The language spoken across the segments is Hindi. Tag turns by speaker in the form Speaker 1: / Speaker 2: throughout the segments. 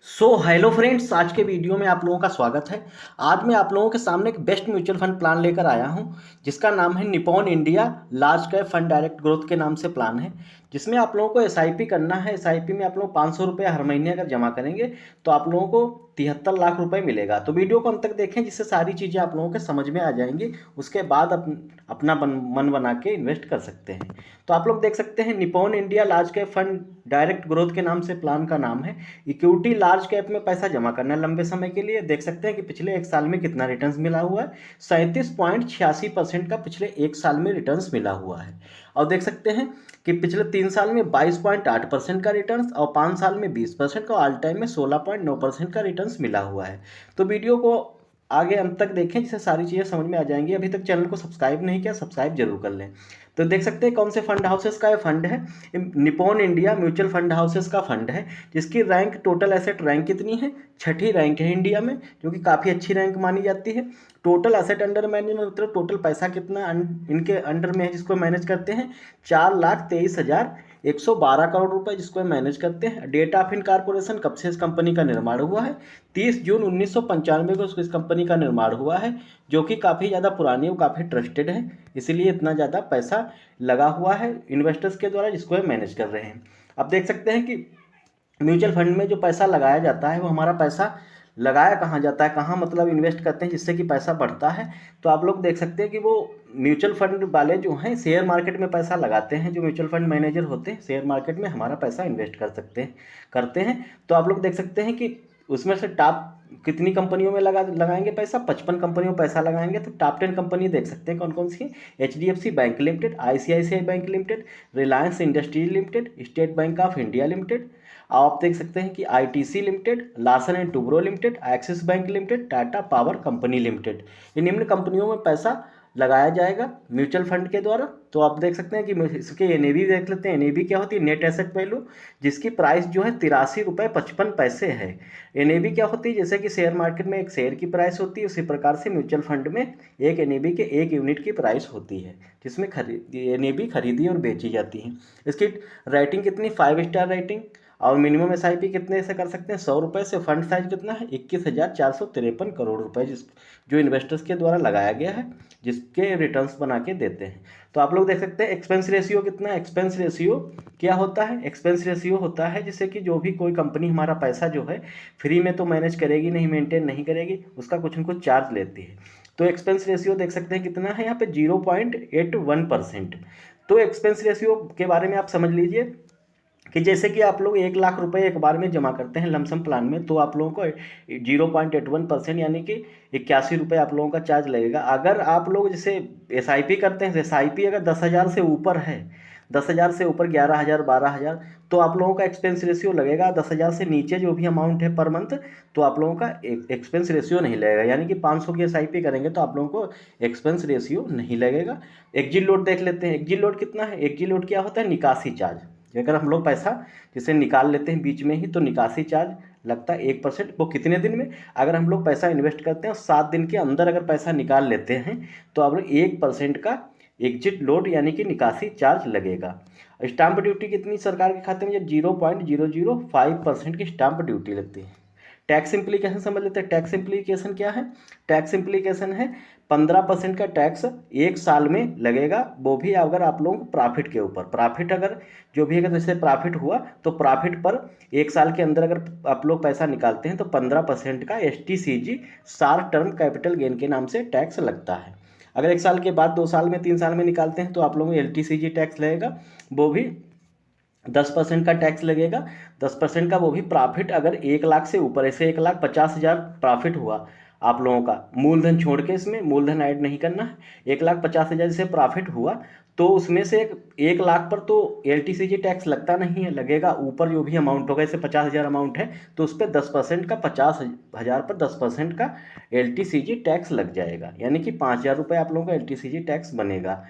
Speaker 1: हेलो फ्रेंड्स, आज के वीडियो में आप लोगों का स्वागत है। आज मैं आप लोगों के सामने एक बेस्ट म्यूचुअल फंड प्लान लेकर आया हूं, जिसका नाम है Nippon India large cap fund direct growth के नाम से प्लान है। जिसमें आप लोगों को एसआईपी करना है। एसआईपी में आप लोग 500 रुपये हर महीने अगर जमा करेंगे तो आप लोगों को 73 लाख रुपए मिलेगा। तो वीडियो को अंत तक देखें, जिससे सारी चीज़ें आप लोगों के समझ में आ जाएंगी। उसके बाद अपना मन बना के इन्वेस्ट कर सकते हैं। तो आप लोग देख सकते हैं, Nippon India large cap fund direct growth के नाम से प्लान का नाम है। इक्विटी लार्ज कैप में पैसा जमा करना है लंबे समय के लिए। देख सकते हैं कि पिछले एक साल में कितना रिटर्न्स मिला हुआ है। 37.86% का पिछले एक साल में रिटर्न्स मिला हुआ है। और देख सकते हैं कि पिछले 3 साल में 22.8% का रिटर्न्स और 5 साल में 20% का, ऑल टाइम में 16.9% का रिटर्न्स मिला हुआ है। तो वीडियो को आगे अंत तक देखें, जिससे सारी चीज़ें समझ में आ जाएंगी। अभी तक चैनल को सब्सक्राइब नहीं किया, सब्सक्राइब जरूर कर लें। तो देख सकते हैं कौन से फंड हाउसेस का ये फंड है। Nippon India mutual fund houses का फंड है, जिसकी रैंक टोटल एसेट रैंक कितनी है, छठी रैंक है इंडिया में, जो कि काफ़ी अच्छी रैंक मानी जाती है। टोटल एसेट अंडर मैनेजमेंट मतलब टोटल पैसा कितना इनके अंडर में है जिसको मैनेज करते हैं, 4,23,112 करोड़ रुपए जिसको मैनेज करते हैं। डेट ऑफ इनकॉर्पोरेशन कब से इस कंपनी का निर्माण हुआ है, 30 जून 1995 को इस कंपनी का निर्माण हुआ है, जो कि काफ़ी ज़्यादा पुरानी और काफ़ी ट्रस्टेड है। इसीलिए इतना ज़्यादा पैसा लगा हुआ है इन्वेस्टर्स के द्वारा, जिसको मैनेज कर रहे हैं। अब देख सकते हैं कि म्यूचुअल फंड में जो पैसा लगाया जाता है, वो हमारा पैसा लगाया कहाँ जाता है, कहाँ मतलब इन्वेस्ट करते हैं जिससे कि पैसा बढ़ता है। तो आप लोग देख सकते हैं कि वो म्यूचुअल फंड वाले जो हैं शेयर मार्केट में पैसा लगाते हैं। जो म्यूचुअल फंड मैनेजर होते हैं शेयर मार्केट में हमारा पैसा इन्वेस्ट करते हैं। तो आप लोग देख सकते हैं कि उसमें से टॉप कितनी कंपनियों में लगाएंगे पैसा, 55 कंपनियों में पैसा लगाएंगे। तो टॉप 10 कंपनी देख सकते हैं कौन कौन सी है। HDFC bank limited, ICICI bank limited, Reliance Industries limited, State Bank of India limited. आप देख सकते हैं कि ITC limited, Larsen and Toubro limited, Axis bank limited, Tata power company limited. इन निम्न कंपनियों में पैसा लगाया जाएगा म्यूचुअल फंड के द्वारा। तो आप देख सकते हैं कि इसके NAV देख लेते हैं। NAV क्या होती है, नेट एसेट वैल्यू, जिसकी प्राइस जो है 83 रुपये 55 पैसे है। NAV क्या होती है, जैसे कि शेयर मार्केट में एक शेयर की प्राइस होती है, उसी प्रकार से म्यूचुअल फंड में एक NAV के एक यूनिट की प्राइस होती है, जिसमें NAV खरीदी और बेची जाती है। इसकी रेटिंग कितनी, 5 स्टार रेटिंग। और मिनिमम SIP कितने से कर सकते हैं, 100 रुपये से। फंड साइज कितना है, 21,453 करोड़ रुपए, जो इन्वेस्टर्स के द्वारा लगाया गया है, जिसके रिटर्न्स बना के देते हैं। तो आप लोग देख सकते हैं एक्सपेंस रेशियो कितना है। एक्सपेंस रेशियो क्या होता है, एक्सपेंस रेशियो होता है जिससे कि जो भी कोई कंपनी हमारा पैसा जो है फ्री में तो मैनेज करेगी नहीं, मेंटेन नहीं करेगी, उसका कुछ न कुछ चार्ज लेती है। तो एक्सपेंस रेशियो देख सकते हैं कितना है यहाँ पे, 0.81%। तो एक्सपेंस रेशियो के बारे में आप समझ लीजिए कि जैसे कि आप लोग 1 लाख रुपए एक बार में जमा करते हैं लमसम प्लान में, तो आप लोगों को 0.81% यानी कि 81 रुपये आप लोगों का चार्ज लगेगा। अगर आप लोग जैसे SIP करते हैं, SIP अगर 10,000 से ऊपर है, 10,000 से ऊपर 11,000 12,000, तो आप लोगों का एक्सपेंस रेशियो लगेगा। 10,000 से नीचे जो भी अमाउंट है पर मंथ, तो आप लोगों का एक्सपेंस रेशियो नहीं लगेगा। यानी कि 500 की SIP करेंगे तो आप लोगों को एक्सपेंस रेशियो नहीं लगेगा। एग्जिट लोड देख लेते हैं। एग्जिट लोड कितना है, एग्जिट लोड क्या होता है, निकासी चार्ज। अगर हम लोग पैसा जैसे निकाल लेते हैं बीच में ही, तो निकासी चार्ज लगता है 1%। वो कितने दिन में, अगर हम लोग पैसा इन्वेस्ट करते हैं 7 दिन के अंदर अगर पैसा निकाल लेते हैं, तो आप लोग 1% का एग्जिट लोड यानी कि निकासी चार्ज लगेगा। स्टाम्प ड्यूटी कितनी सरकार के खाते में, 0.005% की स्टाम्प ड्यूटी लगती है। टैक्स इम्प्लीकेशन समझ लेते हैं। टैक्स इम्प्लीकेशन क्या है, टैक्स इम्प्लीकेशन है 15% का टैक्स एक साल में लगेगा, वो भी अगर आप लोगों को प्रॉफिट के ऊपर, प्रॉफिट अगर जो भी अगर जैसे प्रॉफिट हुआ तो प्रॉफिट पर एक साल के अंदर अगर आप लोग पैसा निकालते हैं तो 15% का STCG, short term capital gain के नाम से टैक्स लगता है। अगर एक साल के बाद, 2 साल में, 3 साल में निकालते हैं तो आप लोगों को LTCG टैक्स लगेगा, वो भी 10% का टैक्स लगेगा। 10% का, वो भी प्रॉफिट अगर 1 लाख से ऊपर, ऐसे 1,50,000 प्रॉफिट हुआ आप लोगों का, मूलधन छोड़ के, इसमें मूलधन ऐड नहीं करना है। 1,50,000 से प्रॉफिट हुआ तो उसमें से 1 लाख पर तो LTCG टैक्स लगता नहीं है, लगेगा ऊपर जो भी अमाउंट होगा। जैसे 50,000 अमाउंट है तो उस पर 10% का, 50,000 पर 10% का LTCG टैक्स लग जाएगा। यानी कि 5,000 रुपये आप लोगों का LTCG टैक्स बनेगा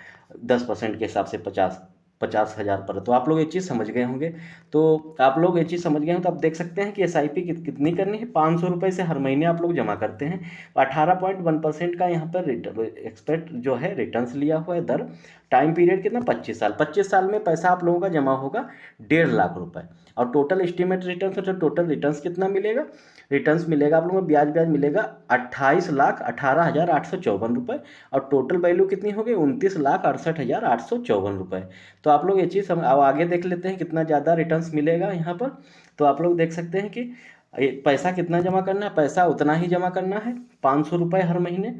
Speaker 1: 10% के हिसाब से 50। 50,000 पर। तो आप लोग ये चीज़ समझ गए होंगे। तो आप लोग ये चीज़ समझ गए हो तो आप देख सकते हैं कि SIP कितनी करनी है, 500 रुपये से हर महीने आप लोग जमा करते हैं। 18.1% का यहाँ पर एक्सपेक्ट जो है रिटर्न्स लिया हुआ है दर। टाइम पीरियड कितना, 25 साल। 25 साल में पैसा आप लोगों का जमा होगा 1.5 लाख रुपये। और टोटल एस्टिमेट रिटर्न, तो टोटल रिटर्न्स कितना मिलेगा, रिटर्न्स मिलेगा आप लोगों को, ब्याज मिलेगा 28,18,854 रुपये। और टोटल वैल्यू कितनी होगी, 29,68,854 रुपये। तो आप लोग ये चीज़ हम अब आगे देख लेते हैं कितना ज़्यादा रिटर्न्स मिलेगा यहाँ पर। तो आप लोग देख सकते हैं कि पैसा कितना जमा करना है, पैसा उतना ही जमा करना है, 500 रुपये हर महीने।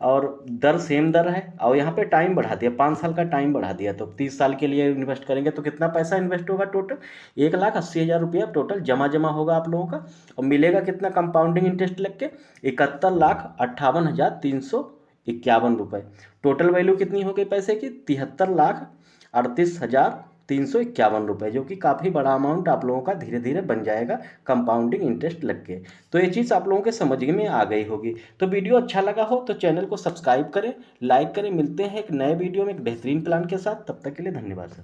Speaker 1: और दर सेम दर है। और यहाँ पे टाइम बढ़ा दिया, 5 साल का टाइम बढ़ा दिया। तो 30 साल के लिए इन्वेस्ट करेंगे तो कितना पैसा इन्वेस्ट होगा, टोटल 1,80,000 रुपया टोटल जमा होगा आप लोगों का। और मिलेगा कितना कंपाउंडिंग इंटरेस्ट लग के, 71,58,351 रुपये। टोटल वैल्यू कितनी हो गई पैसे की, 73,38,351 रुपये, जो कि काफ़ी बड़ा अमाउंट आप लोगों का धीरे धीरे बन जाएगा कंपाउंडिंग इंटरेस्ट लग के। तो ये चीज़ आप लोगों के समझ में आ गई होगी। तो वीडियो अच्छा लगा हो तो चैनल को सब्सक्राइब करें, लाइक करें। मिलते हैं एक नए वीडियो में एक बेहतरीन प्लान के साथ। तब तक के लिए धन्यवाद सर।